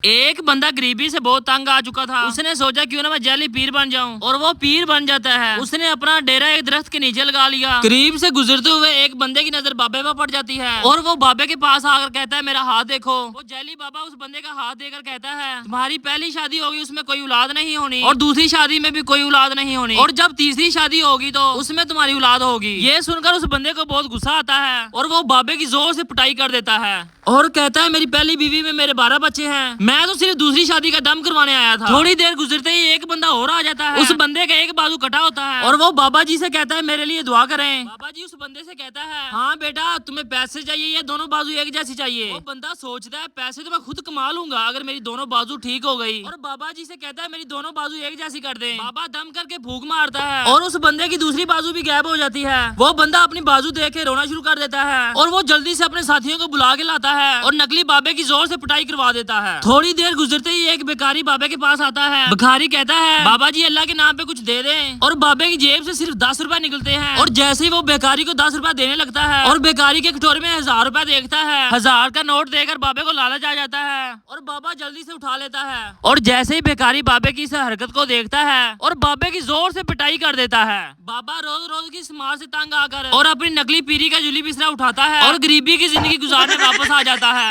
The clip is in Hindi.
एक बंदा गरीबी से बहुत तंग आ चुका था। उसने सोचा क्यों ना मैं जैली पीर बन जाऊं, और वो पीर बन जाता है। उसने अपना डेरा एक दरख्त के नीचे लगा लिया। करीब से गुजरते हुए एक बंदे की नजर बाबे पर पड़ जाती है और वो बाबे के पास आकर कहता है मेरा हाथ देखो। वो जैली बाबा उस बंदे का हाथ देकर कहता है तुम्हारी पहली शादी होगी उसमें कोई औलाद नहीं होनी, और दूसरी शादी में भी कोई औलाद नहीं होनी, और जब तीसरी शादी होगी तो उसमें तुम्हारी औलाद होगी। ये सुनकर उस बंदे को बहुत गुस्सा आता है और वो बाबे की जोर से पिटाई कर देता है और कहता है मेरी पहली बीवी में मेरे 12 बच्चे हैं, मैं तो सिर्फ दूसरी शादी का दम करवाने आया था। थोड़ी देर गुजरते ही एक बंदा और आ जाता है। उस बंदे का एक बाजू कटा होता है और वो बाबा जी से कहता है मेरे लिए दुआ करें। बाबा जी उस बंदे से कहता है हाँ बेटा तुम्हें पैसे चाहिए या दोनों बाजू एक जैसी चाहिए। वो बंदा सोचता है पैसे तो मैं खुद कमा लूंगा अगर मेरी दोनों बाजू ठीक हो गई, और बाबा जी से कहता है मेरी दोनों बाजू एक जैसी कर दें। बाबा दम करके फूंक मारता है और उस बंदे की दूसरी बाजू भी गायब हो जाती है। वो बंदा अपनी बाजू देख के रोना शुरू कर देता है और वो जल्दी से अपने साथियों को बुला के लाता है और नकली बाबे की जोर से पिटाई करवा देता है। थोड़ी देर गुजरते ही एक भिखारी बाबे के पास आता है। भिखारी कहता है बाबा जी अल्लाह के नाम पे कुछ दे दें, और बाबे की जेब से सिर्फ 10 रुपए निकलते हैं। और जैसे ही वो भिखारी को 10 रुपए देने लगता है और भिखारी के कटोरे में 1000 रुपए देखता है, 1000 का नोट देकर बाबे को लालच आ जाता है और बाबा जल्दी से उठा लेता है। और जैसे ही भिखारी बाबे की इस हरकत को देखता है और बाबे की जोर से पिटाई कर देता है। बाबा रोज रोज की इस मार से तंग आकर और अपनी नकली पीरी का जुली बिस्तरा उठाता है और गरीबी की जिंदगी गुजारने वापस आ जाता है।